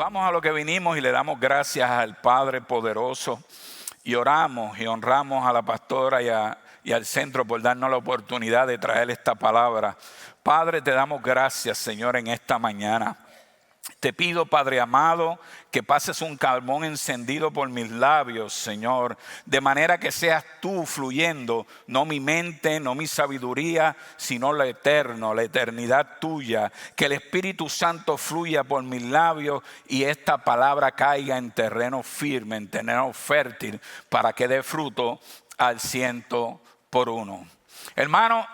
Vamos a lo que vinimos y le damos gracias al Padre poderoso y oramos y honramos a la pastora y al centro por darnos la oportunidad de traer esta palabra. Padre, te damos gracias, Señor, en esta mañana. Te pido, Padre amado, que pases un carbón encendido por mis labios, Señor, de manera que seas tú fluyendo, no mi mente, no mi sabiduría, sino lo eterno, la eternidad tuya. Que el Espíritu Santo fluya por mis labios y esta palabra caiga en terreno firme, en terreno fértil, para que dé fruto al 100%. Hermano,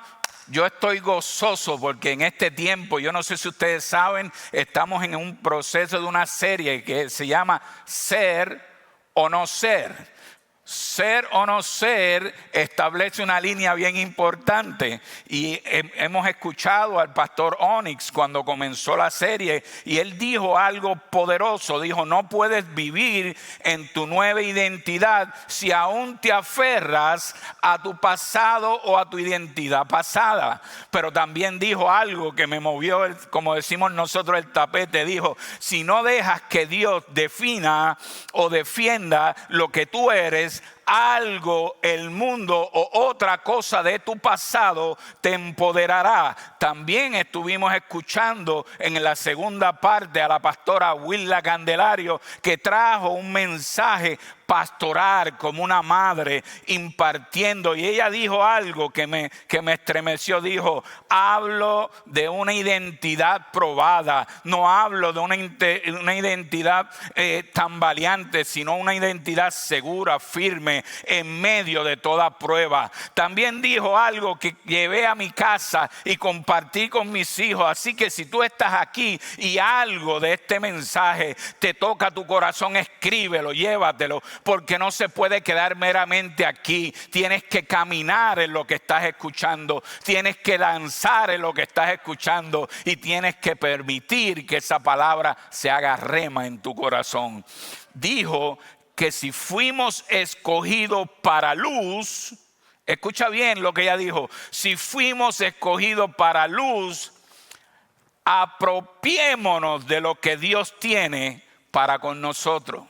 yo estoy gozoso porque en este tiempo, yo no sé si ustedes saben, estamos en un proceso de una serie que se llama Ser o No Ser. Ser o no ser establece una línea bien importante y hemos escuchado al pastor Onyx cuando comenzó la serie y él dijo algo poderoso. Dijo: no puedes vivir en tu nueva identidad si aún te aferras a tu pasado o a tu identidad pasada. Pero también dijo algo que me movió, como decimos nosotros, el tapete. Dijo: si no dejas que Dios defina o defienda lo que tú eres, algo, el mundo o otra cosa de tu pasado te empoderará. También estuvimos escuchando en la segunda parte a la pastora Willa Candelario, que trajo un mensaje pastoral como una madre impartiendo, y ella dijo algo que me estremeció. Dijo: hablo de una identidad probada, no hablo de una identidad tambaleante, sino una identidad segura, firme, en medio de toda prueba. También dijo algo que llevé a mi casa y compartí con mis hijos. Así que si tú estás aquí y algo de este mensaje te toca tu corazón, escríbelo, llévatelo, porque no se puede quedar meramente aquí. Tienes que caminar en lo que estás escuchando, tienes que danzar en lo que estás escuchando y tienes que permitir que esa palabra se haga rema en tu corazón. Dijo que si fuimos escogidos para luz, escucha bien lo que ella dijo: si fuimos escogidos para luz, apropiémonos de lo que Dios tiene para con nosotros.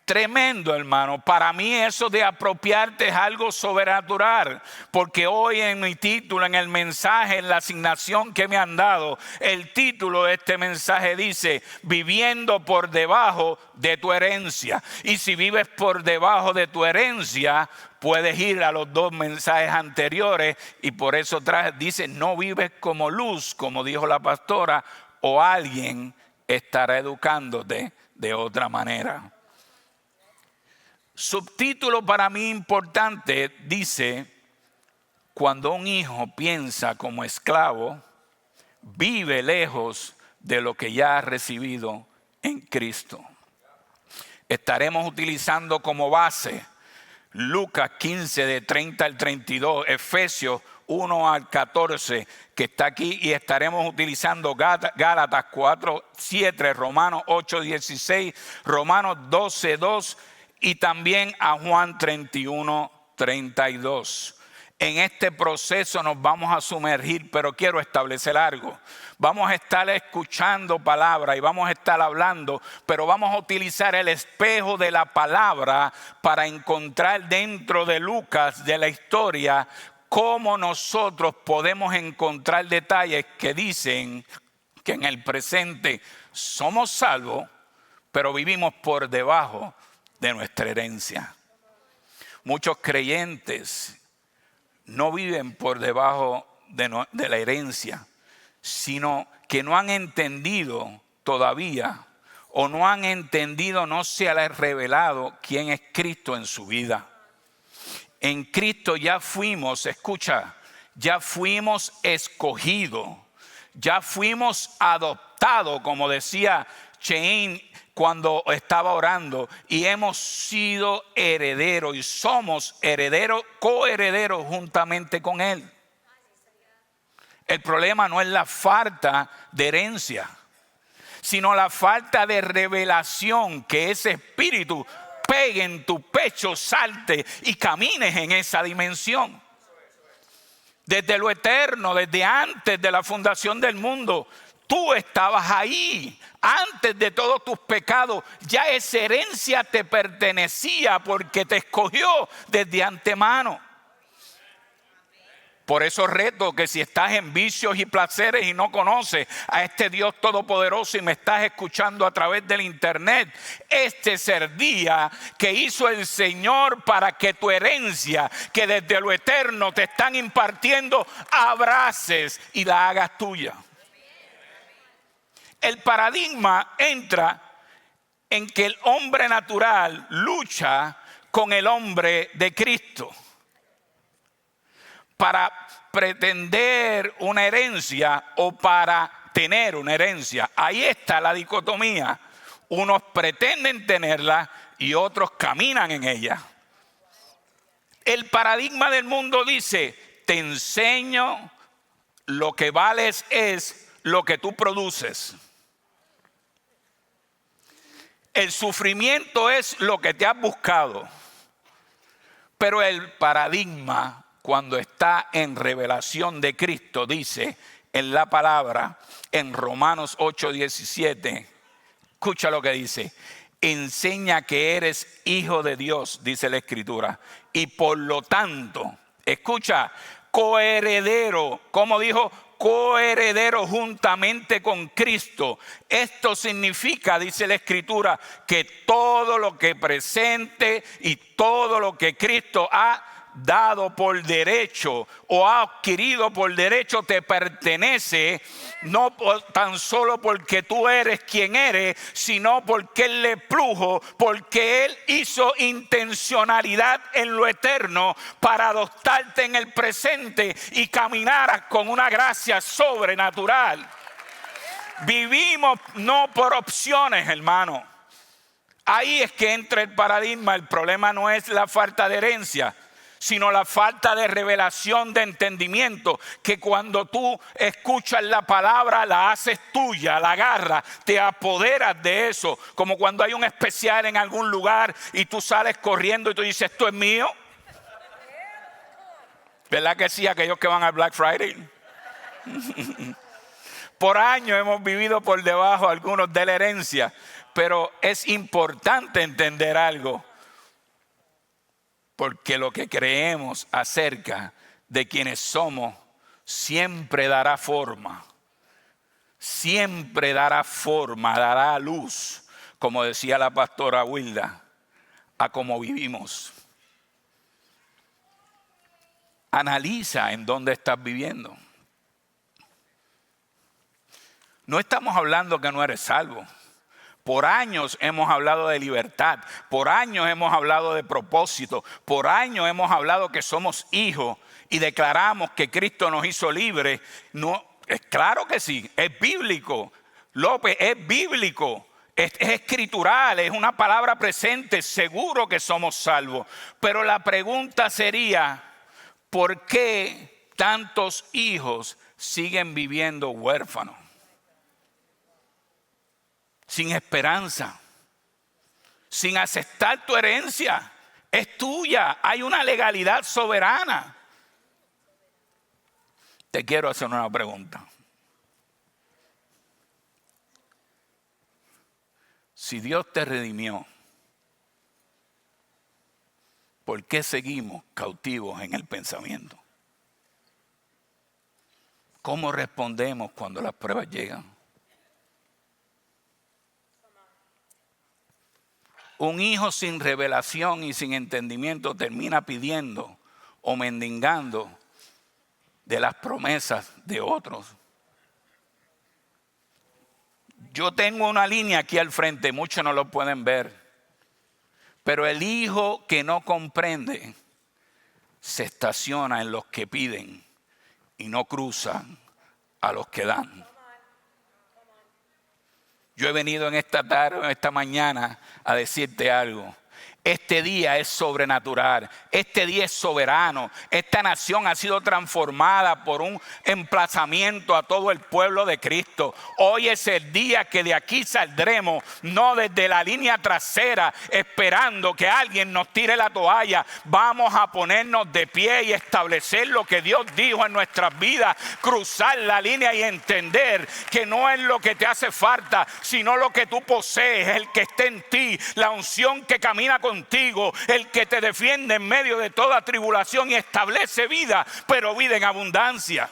Tremendo, hermano. Para mí eso de apropiarte es algo sobrenatural, porque hoy en mi título, en el mensaje, en la asignación que me han dado, el título de este mensaje dice: viviendo por debajo de tu herencia. Y si vives por debajo de tu herencia, puedes ir a los dos mensajes anteriores, y por eso dice: no vives como luz, como dijo la pastora, o alguien estará educándote de otra manera. Subtítulo para mí importante dice: cuando un hijo piensa como esclavo, vive lejos de lo que ya ha recibido en Cristo. Estaremos utilizando como base Lucas 15 de 30 al 32, Efesios 1 al 14 que está aquí, y estaremos utilizando Gálatas 4, 7, Romanos 8, 16, Romanos 12, 2 y también a Juan 31, 32. En este proceso nos vamos a sumergir, pero quiero establecer algo. Vamos a estar escuchando palabra y vamos a estar hablando, pero vamos a utilizar el espejo de la palabra para encontrar dentro de Lucas, de la historia, cómo nosotros podemos encontrar detalles que dicen que en el presente somos salvos, pero vivimos por debajo de nuestra herencia. Muchos creyentes no viven por debajo de la herencia, sino que no han entendido todavía, o no han entendido, no se les ha revelado quién es Cristo en su vida. En Cristo ya fuimos, escucha, ya fuimos escogidos, ya fuimos adoptados, como decía Cheín cuando estaba orando, y hemos sido herederos y somos herederos, coherederos juntamente con Él. El problema no es la falta de herencia, sino la falta de revelación, que ese espíritu pegue en tu pecho, salte y camines en esa dimensión. Desde lo eterno, desde antes de la fundación del mundo, Tú estabas ahí antes de todos tus pecados. Ya esa herencia te pertenecía porque te escogió desde antemano. Por eso reto que si estás en vicios y placeres y no conoces a este Dios todopoderoso y me estás escuchando a través del internet, este es el día que hizo el Señor para que tu herencia, que desde lo eterno te están impartiendo, abraces y la hagas tuya. El paradigma entra en que el hombre natural lucha con el hombre de Cristo para pretender una herencia o para tener una herencia. Ahí está la dicotomía. Unos pretenden tenerla y otros caminan en ella. El paradigma del mundo dice: te enseño, lo que vales es lo que tú produces. El sufrimiento es lo que te has buscado. Pero el paradigma, cuando está en revelación de Cristo, dice en la palabra, en Romanos 8:17, escucha lo que dice: enseña que eres hijo de Dios, dice la Escritura, y por lo tanto, escucha, coheredero, como dijo, coheredero juntamente con Cristo. Esto significa, dice la Escritura, que todo lo que presente y todo lo que Cristo ha dado por derecho o ha adquirido por derecho te pertenece, no tan solo porque tú eres quien eres, sino porque Él le plujo, porque Él hizo intencionalidad en lo eterno para adoptarte en el presente y caminar con una gracia sobrenatural. Vivimos no por opciones, hermano. Ahí es que entra el paradigma. El problema no es la falta de herencia, sino la falta de revelación, de entendimiento, que cuando tú escuchas la palabra, la haces tuya, la agarras, te apoderas de eso, como cuando hay un especial en algún lugar y tú sales corriendo y tú dices: esto es mío. ¿Verdad que sí? Aquellos que van al Black Friday. Por años hemos vivido por debajo algunos de la herencia, pero es importante entender algo. Porque lo que creemos acerca de quienes somos siempre dará forma. Siempre dará forma, dará luz, como decía la pastora Wilda, a cómo vivimos. Analiza en dónde estás viviendo. No estamos hablando que no eres salvo. Por años hemos hablado de libertad, por años hemos hablado de propósito, por años hemos hablado que somos hijos y declaramos que Cristo nos hizo libres. No, es claro que sí, es bíblico. López, es bíblico, es escritural, es una palabra presente, seguro que somos salvos. Pero la pregunta sería: ¿por qué tantos hijos siguen viviendo huérfanos? Sin esperanza, sin aceptar tu herencia. Es tuya, hay una legalidad soberana. Te quiero hacer una pregunta. Si Dios te redimió, ¿por qué seguimos cautivos en el pensamiento? ¿Cómo respondemos cuando las pruebas llegan? Un hijo sin revelación y sin entendimiento termina pidiendo o mendigando de las promesas de otros. Yo tengo una línea aquí al frente, muchos no lo pueden ver, pero el hijo que no comprende se estaciona en los que piden y no cruza a los que dan. Yo he venido en esta tarde, en esta mañana, a decirte algo. Este día es sobrenatural, este día es soberano. Esta nación ha sido transformada por un emplazamiento a todo el pueblo de Cristo. Hoy es el día que de aquí saldremos, no desde la línea trasera esperando que alguien nos tire la toalla. Vamos a ponernos de pie y establecer lo que Dios dijo en nuestras vidas, cruzar la línea y entender que no es lo que te hace falta, sino lo que tú posees, el que esté en ti, la unción que camina contigo, el que te defiende en medio de toda tribulación y establece vida, pero vida en abundancia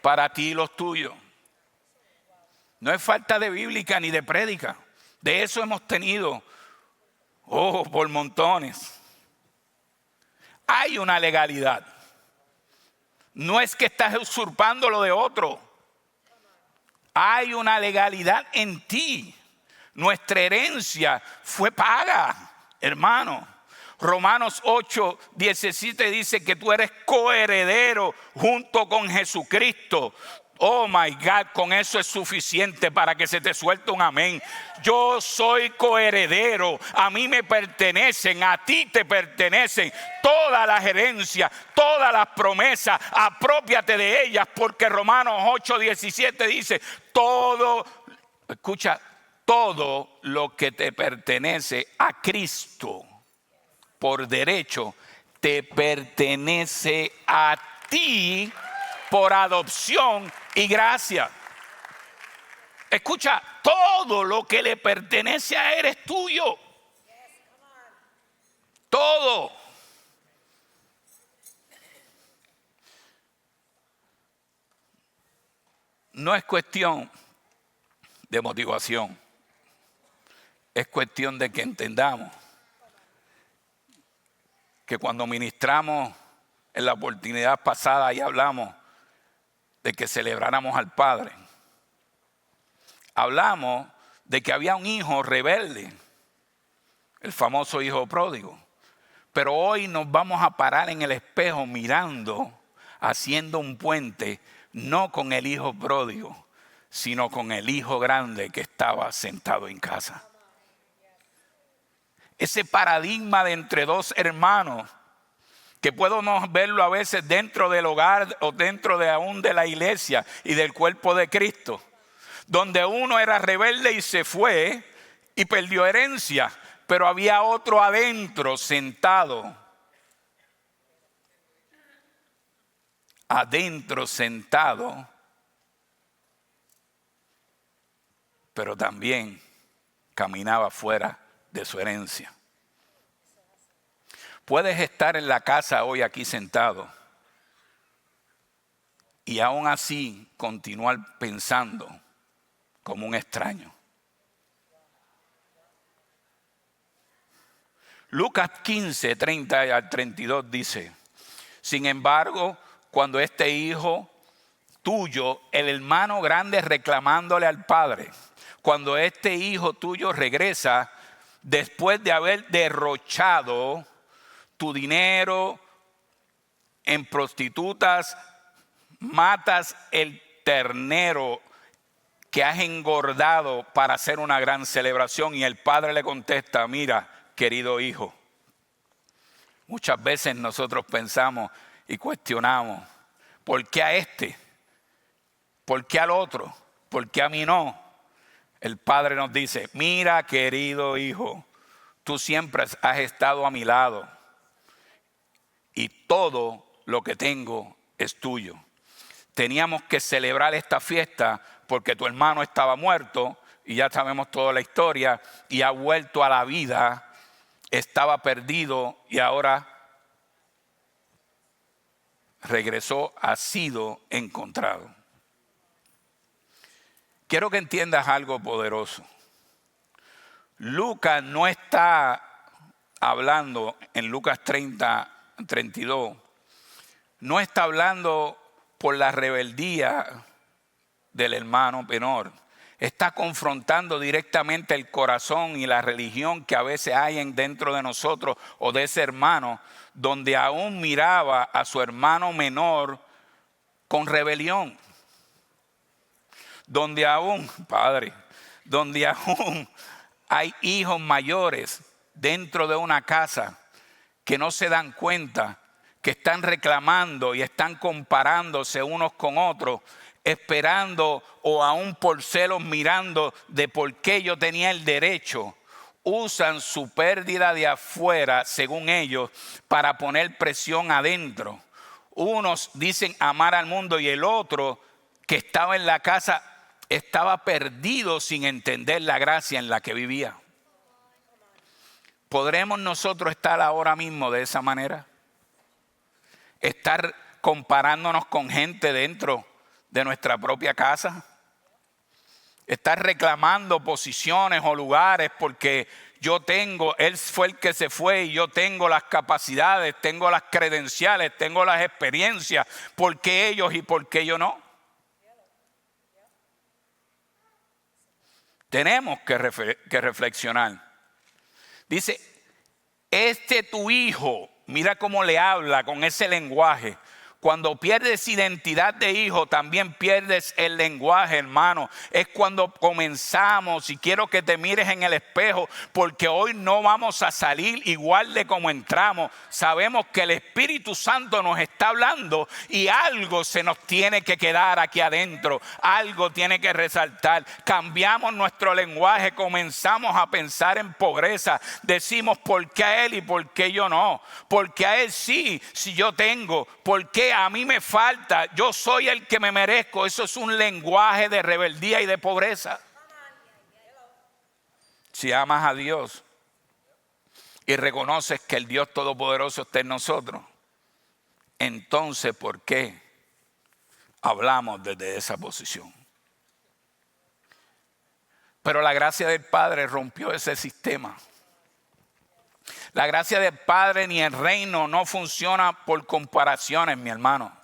para ti y los tuyos. No es falta de bíblica ni de prédica, de eso hemos tenido por montones. Hay una legalidad, no es que estás usurpando lo de otro, hay una legalidad en ti. Nuestra herencia fue paga, hermano. Romanos 8:17 dice que tú eres coheredero junto con Jesucristo. Oh my God, con eso es suficiente para que se te suelte un amén. Yo soy coheredero, a mí me pertenecen, a ti te pertenecen todas las herencias, todas las promesas, apropiate de ellas, porque Romanos 8:17 dice, todo lo que te pertenece a Cristo por derecho, te pertenece a ti por adopción y gracia. Escucha, todo lo que le pertenece a él es tuyo. Todo. No es cuestión de motivación. Es cuestión de que entendamos que cuando ministramos en la oportunidad pasada y hablamos de que celebráramos al Padre, hablamos de que había un hijo rebelde, el famoso hijo pródigo. Pero hoy nos vamos a parar en el espejo mirando, haciendo un puente, no con el hijo pródigo, sino con el hijo grande que estaba sentado en casa. Ese paradigma de entre dos hermanos, que podemos verlo a veces dentro del hogar o dentro de aún de la iglesia y del cuerpo de Cristo, donde uno era rebelde y se fue y perdió herencia, pero había otro adentro sentado. Pero también caminaba fuera de su herencia. Puedes estar en la casa hoy aquí sentado y aún así continuar pensando como un extraño. Lucas 15, 30 al 32 dice: sin embargo, cuando este hijo tuyo, el hermano grande reclamándole al padre, cuando este hijo tuyo regresa después de haber derrochado tu dinero en prostitutas, matas el ternero que has engordado para hacer una gran celebración, y el padre le contesta: mira, querido hijo, muchas veces nosotros pensamos y cuestionamos, ¿por qué a este? ¿Por qué al otro? ¿Por qué a mí no? El padre nos dice: mira, querido hijo, tú siempre has estado a mi lado y todo lo que tengo es tuyo. Teníamos que celebrar esta fiesta porque tu hermano estaba muerto y ya sabemos toda la historia y ha vuelto a la vida. Estaba perdido y ahora regresó, ha sido encontrado. Quiero que entiendas algo poderoso. Lucas no está hablando en Lucas 30, 32, no está hablando por la rebeldía del hermano menor. Está confrontando directamente el corazón y la religión que a veces hay dentro de nosotros o de ese hermano, donde aún miraba a su hermano menor con rebelión. Donde aún hay hijos mayores dentro de una casa que no se dan cuenta que están reclamando y están comparándose unos con otros, esperando o aún por celos mirando de por qué yo tenía el derecho. Usan su pérdida de afuera, según ellos, para poner presión adentro. Unos dicen amar al mundo y el otro que estaba en la casa estaba perdido sin entender la gracia en la que vivía. ¿Podremos nosotros estar ahora mismo de esa manera? Estar comparándonos con gente dentro de nuestra propia casa. Estar reclamando posiciones o lugares porque él fue el que se fue y yo tengo las capacidades, tengo las credenciales, tengo las experiencias. ¿Por qué ellos y por qué yo no? Tenemos que reflexionar. Dice, tu hijo, mira cómo le habla con ese lenguaje. Cuando pierdes identidad de hijo, también pierdes el lenguaje, hermano. Es cuando comenzamos, y quiero que te mires en el espejo, porque hoy no vamos a salir igual de como entramos. Sabemos que el Espíritu Santo nos está hablando y algo se nos tiene que quedar aquí adentro. Algo tiene que resaltar. Cambiamos nuestro lenguaje, comenzamos a pensar en pobreza. Decimos, ¿por qué a él y por qué yo no? ¿Por qué a él sí, si yo tengo? ¿Por qué a mí me falta? Yo soy el que me merezco. Eso es un lenguaje de rebeldía y de pobreza. Si amas a Dios y reconoces que el Dios Todopoderoso está en nosotros, entonces ¿por qué hablamos desde esa posición? Pero la gracia del Padre rompió ese sistema. La gracia del Padre ni el reino no funciona por comparaciones, mi hermano.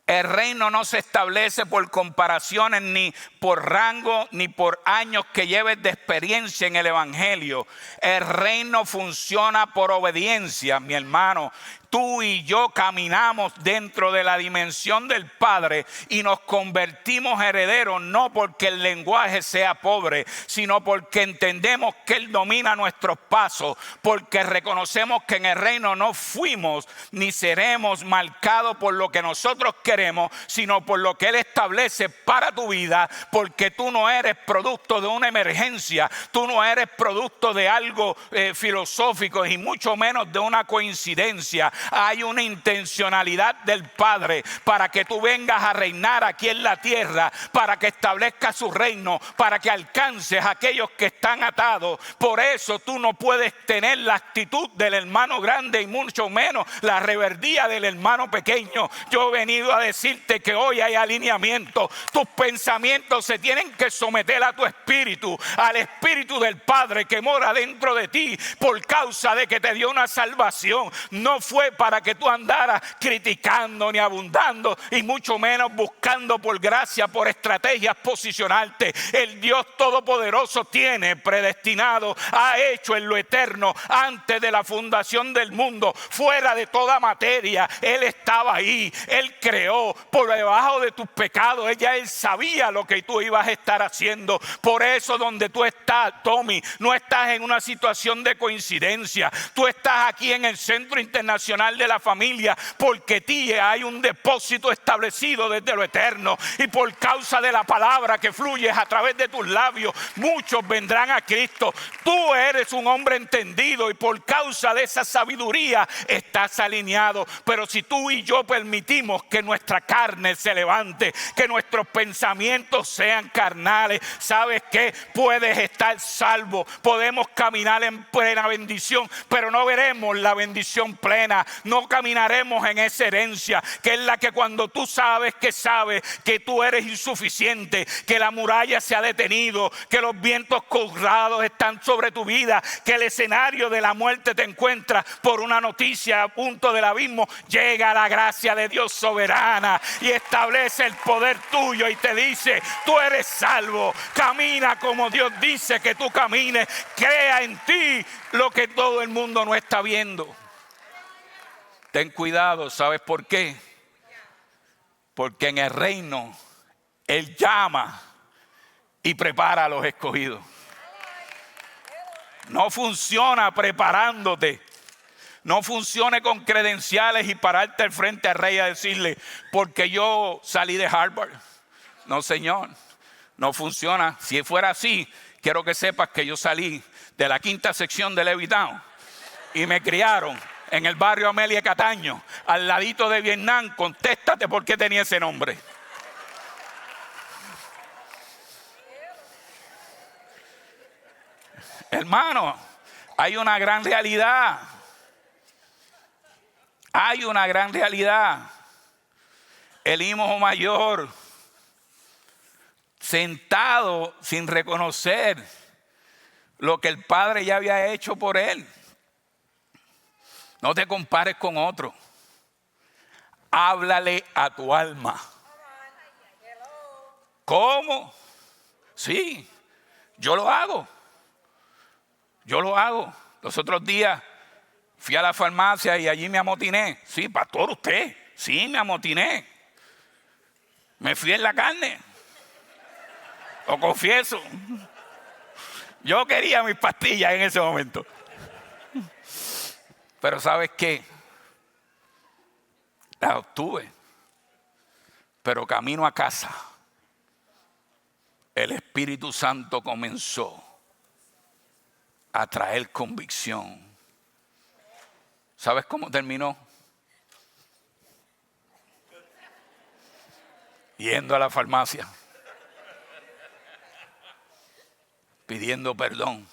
El reino no se establece por comparaciones, ni por rango, ni por años que lleves de experiencia en el evangelio. El reino funciona por obediencia, mi hermano. Tú y yo caminamos dentro de la dimensión del Padre y nos convertimos herederos, no porque el lenguaje sea pobre, sino porque entendemos que Él domina nuestros pasos, porque reconocemos que en el reino no fuimos ni seremos marcados por lo que nosotros queremos, sino por lo que Él establece para tu vida, porque tú no eres producto de una emergencia, tú no eres producto de algo filosófico y mucho menos de una coincidencia. Hay una intencionalidad del Padre para que tú vengas a reinar aquí en la tierra, para que establezca su reino, para que alcances a aquellos que están atados. Por eso tú no puedes tener la actitud del hermano grande y mucho menos la rebeldía del hermano pequeño. Yo he venido a decirte que hoy hay alineamiento. Tus pensamientos se tienen que someter a tu espíritu, al espíritu del Padre que mora dentro de ti por causa de que te dio una salvación. No fue para que tú andaras criticando ni abundando y mucho menos buscando por gracia, por estrategias posicionarte. El Dios Todopoderoso tiene predestinado, ha hecho en lo eterno antes de la fundación del mundo, fuera de toda materia. Él estaba ahí, Él creó por debajo de tus pecados. Él sabía lo que tú ibas a estar haciendo. Por eso donde tú estás, Tommy, no estás en una situación de coincidencia. Tú estás aquí en el Centro Internacional de la Familia porque ti hay un depósito establecido desde lo eterno, y por causa de la palabra que fluye a través de tus labios, muchos vendrán a Cristo. Tú eres un hombre entendido y por causa de esa sabiduría estás alineado. Pero si tú y yo permitimos que nuestra carne se levante, que nuestros pensamientos sean carnales, ¿sabes qué? Puedes estar salvo, podemos caminar en plena bendición, pero no veremos la bendición plena. No caminaremos en esa herencia, que es la que cuando tú sabes que tú eres insuficiente, que la muralla se ha detenido, que los vientos corrados están sobre tu vida, que el escenario de la muerte te encuentra por una noticia a punto del abismo, llega la gracia de Dios soberana y establece el poder tuyo y te dice, tú eres salvo, camina como Dios dice que tú camines, crea en ti lo que todo el mundo no está viendo. Ten cuidado, ¿sabes por qué? Porque en el reino Él llama y prepara a los escogidos. No funciona preparándote. No funcione con credenciales y pararte al frente al rey a decirle, porque yo salí de Harvard. No, señor, no funciona. Si fuera así, quiero que sepas que yo salí de la 5ª sección de Levittown y me criaron en el barrio Amelia Cataño, al ladito de Vietnam. Contéstate por qué tenía ese nombre. Hermano, hay una gran realidad. Hay una gran realidad. El hijo mayor, sentado sin reconocer lo que el padre ya había hecho por él. No te compares con otro. Háblale a tu alma. ¿Cómo? Sí, yo lo hago. Yo lo hago. Los otros días fui a la farmacia y allí me amotiné. Sí, pastor, usted. Sí, me amotiné. Me fui en la carne. Lo confieso. Yo quería mis pastillas en ese momento. Pero ¿sabes qué? Las obtuve. Pero camino a casa, el Espíritu Santo comenzó a traer convicción. ¿Sabes cómo terminó? Yendo a la farmacia, pidiendo perdón,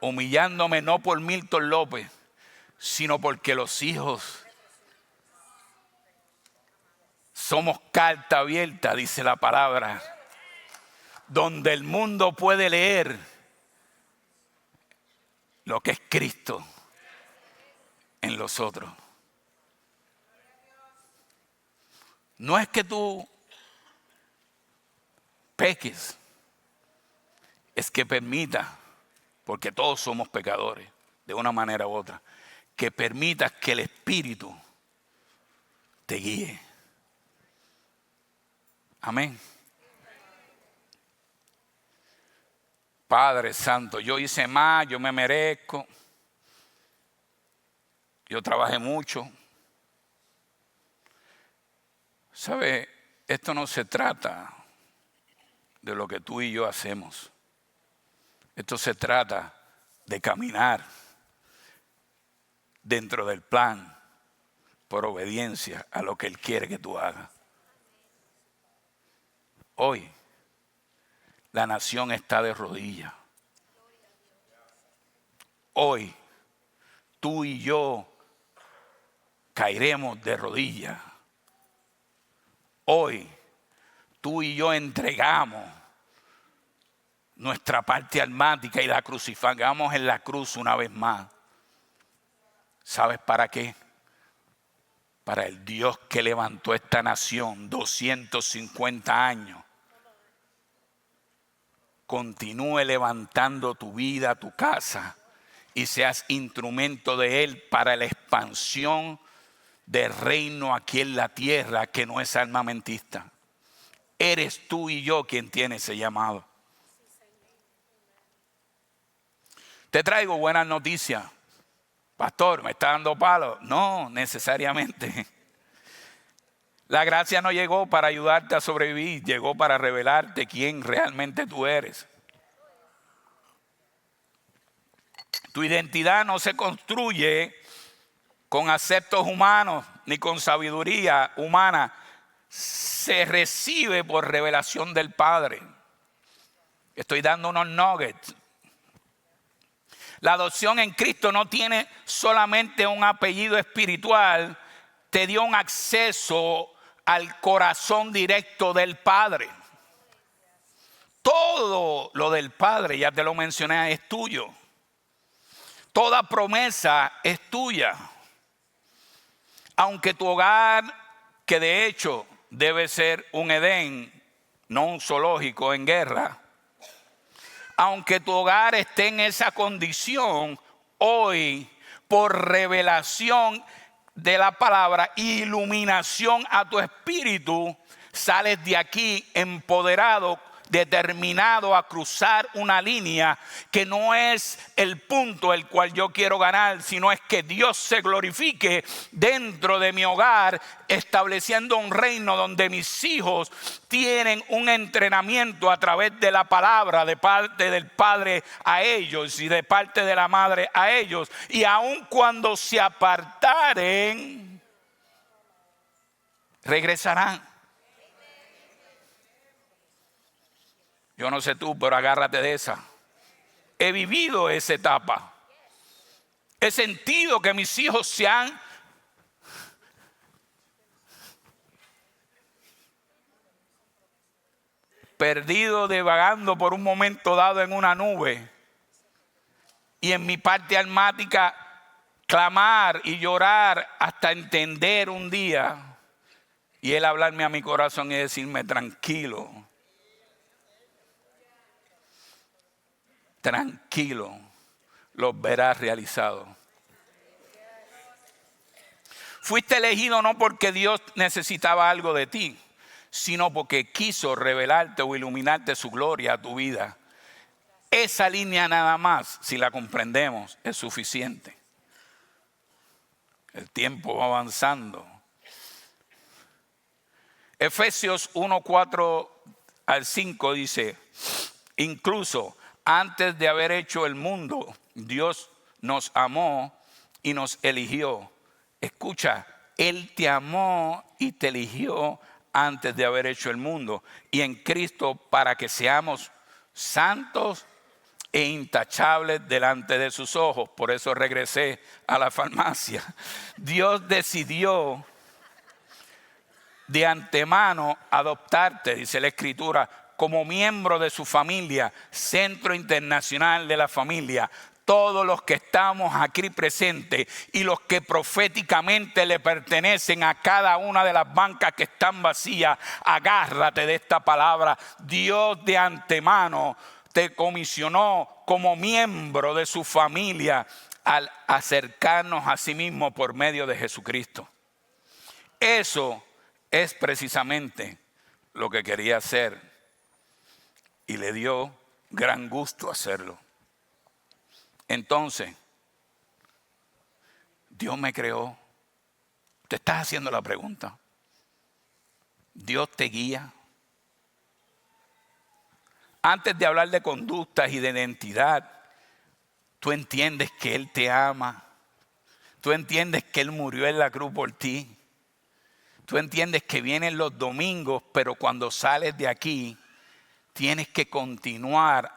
humillándome no por Milton López, sino porque los hijos somos carta abierta, dice la palabra, donde el mundo puede leer lo que es Cristo en los otros. No es que tú peques, es que permita, porque todos somos pecadores de una manera u otra, que permitas que el Espíritu te guíe. Amén. Padre Santo, yo hice más, yo me merezco, yo trabajé mucho. ¿Sabe? Esto no se trata de lo que tú y yo hacemos. Esto se trata de caminar dentro del plan por obediencia a lo que Él quiere que tú hagas. Hoy la nación está de rodillas. Hoy tú y yo caeremos de rodillas. Hoy tú y yo entregamos nuestra parte almática y la crucificamos en la cruz una vez más. ¿Sabes para qué? Para el Dios que levantó esta nación 250 años. Continúe levantando tu vida, tu casa, y seas instrumento de Él para la expansión del reino aquí en la tierra, que no es armamentista. Eres tú y yo quien tiene ese llamado. Te traigo buenas noticias. Pastor, ¿me está dando palo? No, necesariamente. La gracia no llegó para ayudarte a sobrevivir, llegó para revelarte quién realmente tú eres. Tu identidad no se construye con aceptos humanos ni con sabiduría humana. Se recibe por revelación del Padre. Estoy dando unos nuggets. La adopción en Cristo no tiene solamente un apellido espiritual, te dio un acceso al corazón directo del Padre. Todo lo del Padre, ya te lo mencioné, es tuyo. Toda promesa es tuya. Aunque tu hogar, que de hecho debe ser un Edén, no un zoológico en guerra, aunque tu hogar esté en esa condición, hoy, por revelación de la palabra, iluminación a tu espíritu, sales de aquí empoderado determinado a cruzar una línea que no es el punto el cual yo quiero ganar, sino es que Dios se glorifique dentro de mi hogar, estableciendo un reino donde mis hijos tienen un entrenamiento a través de la palabra, de parte del Padre a ellos y de parte de la Madre a ellos. Y aun cuando se apartaren, regresarán. Yo no sé tú, pero agárrate de esa. He vivido esa etapa. He sentido que mis hijos se han perdido divagando por un momento dado en una nube. Y en mi parte almática clamar y llorar hasta entender un día. Y Él hablarme a mi corazón y decirme: tranquilo. Tranquilo, los verás realizados. Fuiste elegido no porque Dios necesitaba algo de ti, sino porque quiso revelarte o iluminarte su gloria a tu vida. Esa línea nada más, si la comprendemos, es suficiente. El tiempo va avanzando. Efesios 1:4-5 dice: incluso antes de haber hecho el mundo, Dios nos amó y nos eligió. Escucha, Él te amó y te eligió antes de haber hecho el mundo. Y en Cristo para que seamos santos e intachables delante de sus ojos. Por eso regresé a la farmacia. Dios decidió de antemano adoptarte, dice la Escritura, como miembro de su familia, Centro Internacional de la Familia. Todos los que estamos aquí presentes y los que proféticamente le pertenecen a cada una de las bancas que están vacías, agárrate de esta palabra. Dios de antemano te comisionó como miembro de su familia al acercarnos a sí mismo por medio de Jesucristo. Eso es precisamente lo que quería hacer. Y le dio gran gusto hacerlo. Entonces, Dios me creó. Te estás haciendo la pregunta. Dios te guía. Antes de hablar de conductas y de identidad, tú entiendes que Él te ama. Tú entiendes que Él murió en la cruz por ti. Tú entiendes que vienen los domingos, pero cuando sales de aquí, tienes que continuar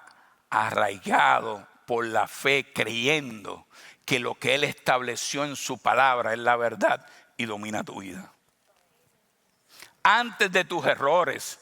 arraigado por la fe, creyendo que lo que Él estableció en su palabra es la verdad y domina tu vida. Antes de tus errores,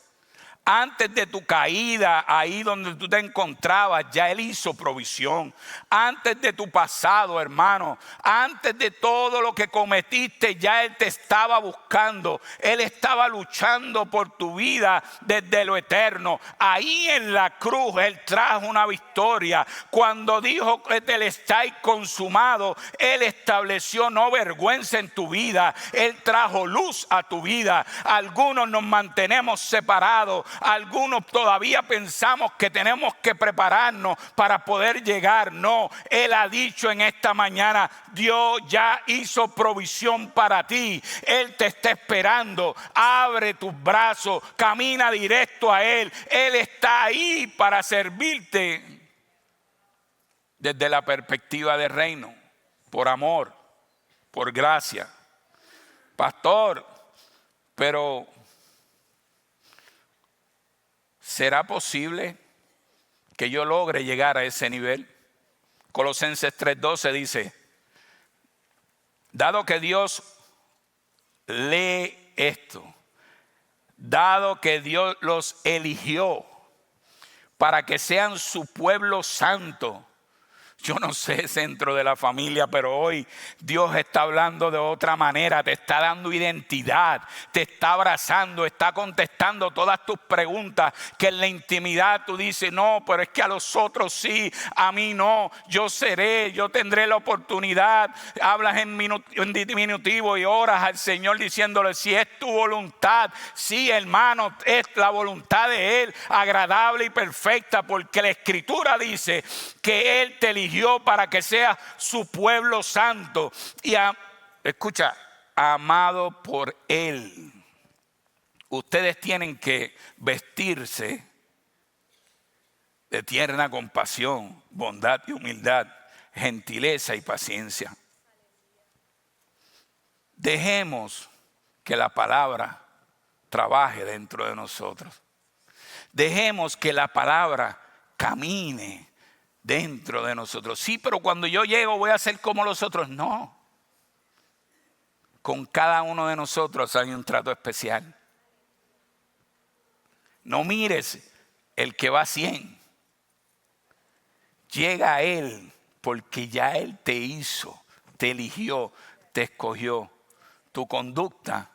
antes de tu caída, ahí donde tú te encontrabas, ya Él hizo provisión. Antes de tu pasado, hermano, antes de todo lo que cometiste, ya Él te estaba buscando. Él estaba luchando por tu vida desde lo eterno. Ahí en la cruz Él trajo una victoria. Cuando dijo que Él está consumado, Él estableció no vergüenza en tu vida. Él trajo luz a tu vida. Algunos nos mantenemos separados. Algunos todavía pensamos que tenemos que prepararnos para poder llegar. No, Él ha dicho en esta mañana: Dios ya hizo provisión para ti. Él te está esperando. Abre tus brazos, camina directo a Él. Él está ahí para servirte desde la perspectiva del reino, por amor, por gracia. Pastor, pero ¿será posible que yo logre llegar a ese nivel? Colosenses 3:12 dice: dado que Dios lee esto, dado que Dios los eligió para que sean su pueblo santo, Yo no sé, centro de la familia, pero hoy Dios está hablando de otra manera, te está dando identidad, te está abrazando, está contestando todas tus preguntas que en la intimidad tú dices, no, pero es que a los otros sí, a mí no, yo seré, yo tendré la oportunidad. Hablas en diminutivo y oras al Señor diciéndole, si es tu voluntad, sí, hermano, es la voluntad de Él, agradable y perfecta, porque la Escritura dice que Él te eligió para que sea su pueblo santo y escucha, amado por Él. Ustedes tienen que vestirse de tierna compasión, bondad y humildad, gentileza y paciencia. Dejemos que la palabra trabaje dentro de nosotros. Dejemos que la palabra camine dentro de nosotros. Sí, pero cuando yo llego voy a ser como los otros. No. Con cada uno de nosotros hay un trato especial. No mires el que va a 100. Llega a Él porque ya Él te hizo, te eligió, te escogió. Tu conducta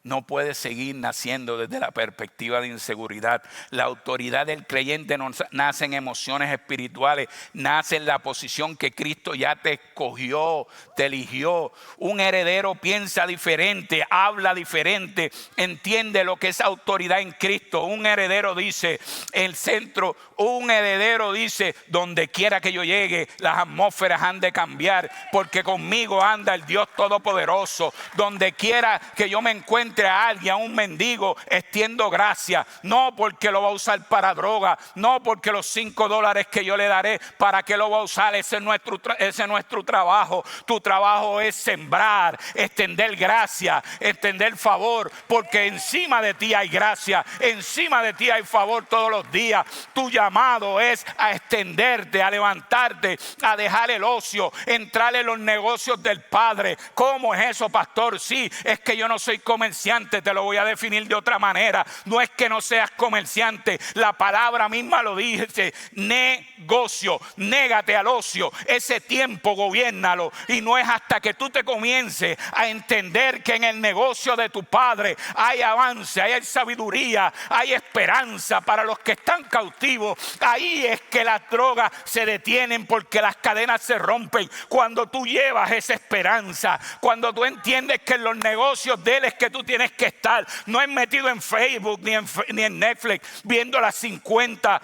no puede seguir naciendo desde la perspectiva de inseguridad. La autoridad del creyente no nace en emociones espirituales, nace en la posición que Cristo ya te escogió, te eligió. Un heredero piensa diferente, habla diferente, entiende lo que es autoridad en Cristo. Un heredero dice, el centro, un heredero dice, donde quiera que yo llegue, las atmósferas han de cambiar, porque conmigo anda el Dios Todopoderoso. Donde quiera que yo me encuentre a alguien, a un mendigo, extiendo gracia, no porque lo va a usar para droga, no porque los $5 que yo le daré, para que lo va a usar. Ese es nuestro trabajo. Tu trabajo es sembrar, extender gracia, extender favor, porque encima de ti hay gracia, encima de ti hay favor todos los días. Tu llamado es a extenderte, a levantarte, a dejar el ocio, entrar en los negocios del Padre. ¿Cómo es eso, pastor? Sí, es que yo no soy comerciante. Te lo voy a definir de otra manera. No es que no seas comerciante, la palabra misma lo dice: negocio, négate al ocio, ese tiempo gobiérnalo. Y no es hasta que tú te comiences a entender que en el negocio de tu Padre hay avance, hay sabiduría, hay esperanza para los que están cautivos. Ahí es que las drogas se detienen, porque las cadenas se rompen cuando tú llevas esa esperanza, cuando tú entiendes que en los negocios de Él es que tú tienes que estar. No es metido en Facebook ni en Netflix viendo las 50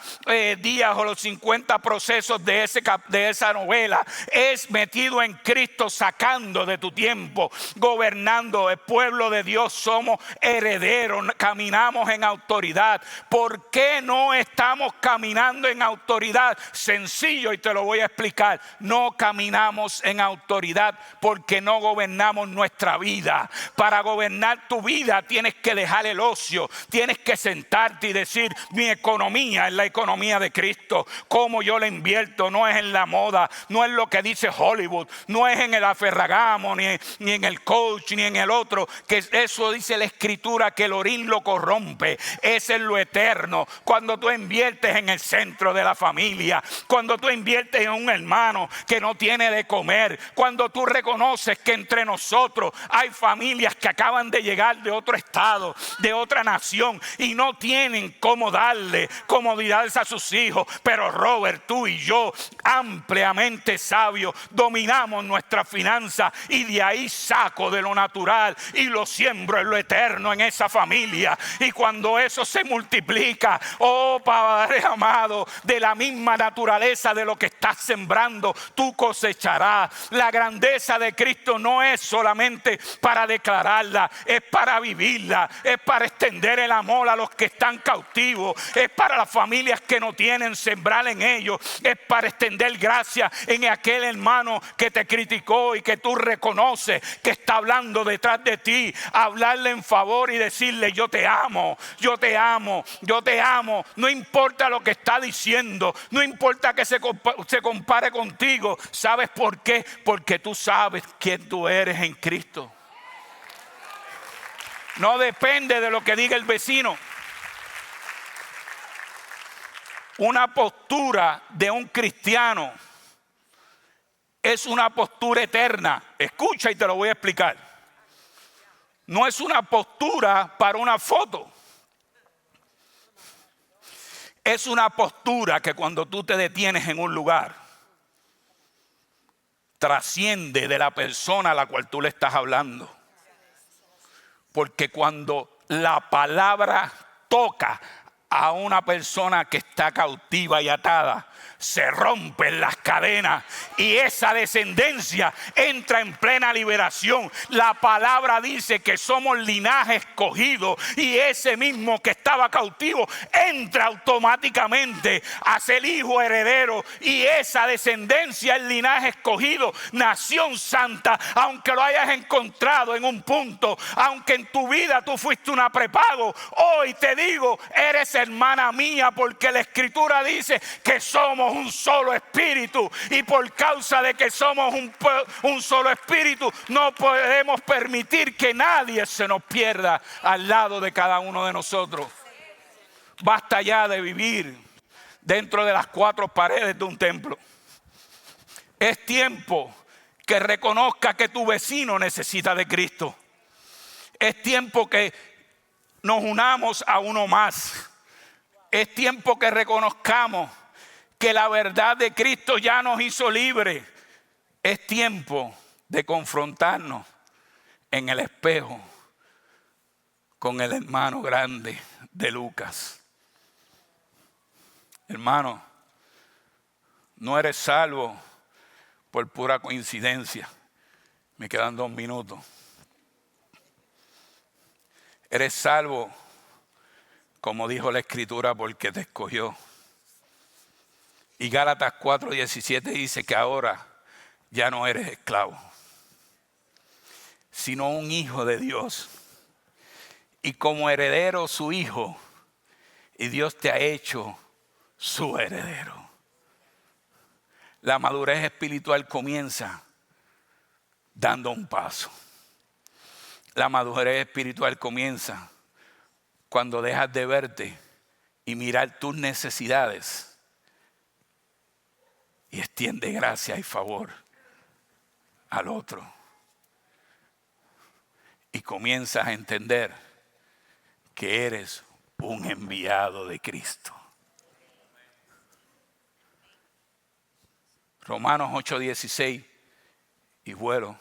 días o los 50 procesos de esa novela. Es metido en Cristo, sacando de tu tiempo, gobernando. El pueblo de Dios somos herederos, caminamos en autoridad. ¿Por qué no estamos caminando en autoridad? Sencillo, y te lo voy a explicar. No caminamos en autoridad porque no gobernamos nuestra vida. Para gobernar tu vida tienes que dejar el ocio, tienes que sentarte y decir: mi economía es la economía de Cristo. Cómo yo la invierto no es en la moda, no es lo que dice Hollywood, no es en el aferragamo, ni en el coach, ni en el otro, que eso dice la Escritura, que el orín lo corrompe. Es en lo eterno. Cuando tú inviertes en el centro de la familia, cuando tú inviertes en un hermano que no tiene de comer, cuando tú reconoces que entre nosotros hay familias que acaban de llegar de otro estado, de otra nación, y no tienen cómo darle comodidades a sus hijos. Pero Robert, tú y yo, ampliamente sabios, dominamos nuestra finanza, y de ahí saco de lo natural y lo siembro en lo eterno en esa familia. Y cuando eso se multiplica, oh Padre amado, de la misma naturaleza de lo que estás sembrando, tú cosecharás. La grandeza de Cristo no es solamente para declararla, es para vivirla, es para extender el amor a los que están cautivos, es para las familias que no tienen, sembrar en ellos, es para extender gracia en aquel hermano que te criticó y que tú reconoces que está hablando detrás de ti. Hablarle en favor y decirle: yo te amo, yo te amo, yo te amo. No importa lo que está diciendo, no importa que se compare contigo. ¿Sabes por qué? Porque tú sabes quién tú eres en Cristo. No depende de lo que diga el vecino. Una postura de un cristiano es una postura eterna. Escucha y te lo voy a explicar. No es una postura para una foto. Es una postura que cuando tú te detienes en un lugar, trasciende de la persona a la cual tú le estás hablando. Porque cuando la palabra toca a una persona que está cautiva y atada, se rompen las cadenas y esa descendencia entra en plena liberación. La palabra dice que somos linaje escogido y ese mismo que estaba cautivo entra automáticamente a ser hijo heredero, y esa descendencia, el linaje escogido, nación santa. Aunque lo hayas encontrado en un punto, aunque en tu vida tú fuiste una prepago, hoy te digo, eres hermana mía, porque la escritura dice que somos un solo espíritu, y por causa de que somos un solo espíritu, no podemos permitir que nadie se nos pierda al lado de cada uno de nosotros. Basta ya de vivir dentro de las cuatro paredes de un templo. Es tiempo que reconozca que tu vecino necesita de Cristo. Es tiempo que nos unamos a uno más. Es tiempo que reconozcamos que la verdad de Cristo ya nos hizo libres. Es tiempo de confrontarnos en el espejo con el hermano grande de Lucas. Hermano, no eres salvo por pura coincidencia. Me quedan 2 minutos. Eres salvo, como dijo la Escritura, porque te escogió. Y Gálatas 4:17 dice que ahora ya no eres esclavo, sino un hijo de Dios. Y como heredero su hijo, y Dios te ha hecho su heredero. La madurez espiritual comienza dando un paso. La madurez espiritual comienza cuando dejas de verte y mirar tus necesidades y extiende gracia y favor al otro. Y comienzas a entender que eres un enviado de Cristo. Romanos 8:16 y vuelo.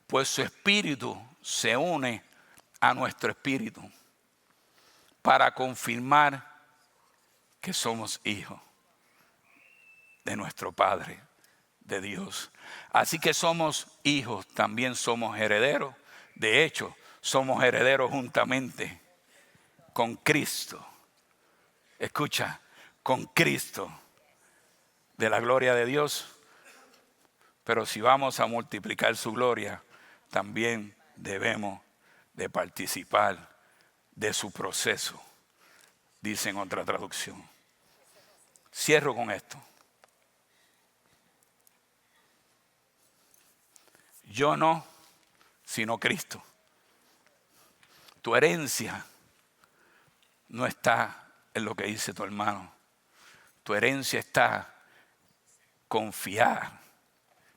Pues su espíritu se une a nuestro espíritu para confirmar que somos hijos de nuestro Padre, de Dios. Así que somos hijos, también somos herederos. De hecho, somos herederos juntamente con Cristo. Escucha, con Cristo, de la gloria de Dios. Pero si vamos a multiplicar su gloria, también debemos de participar de su proceso, dice en otra traducción. Cierro con esto. Yo no, sino Cristo. Tu herencia no está en lo que dice tu hermano. Tu herencia está confiar,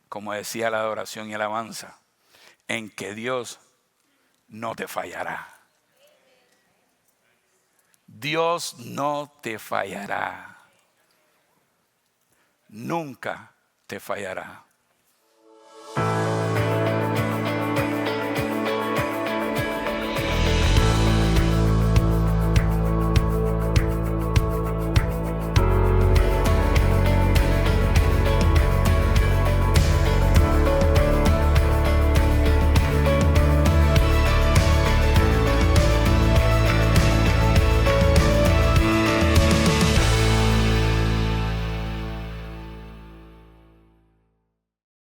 como decía la adoración y alabanza, en que Dios no te fallará. Dios no te fallará. Nunca te fallará.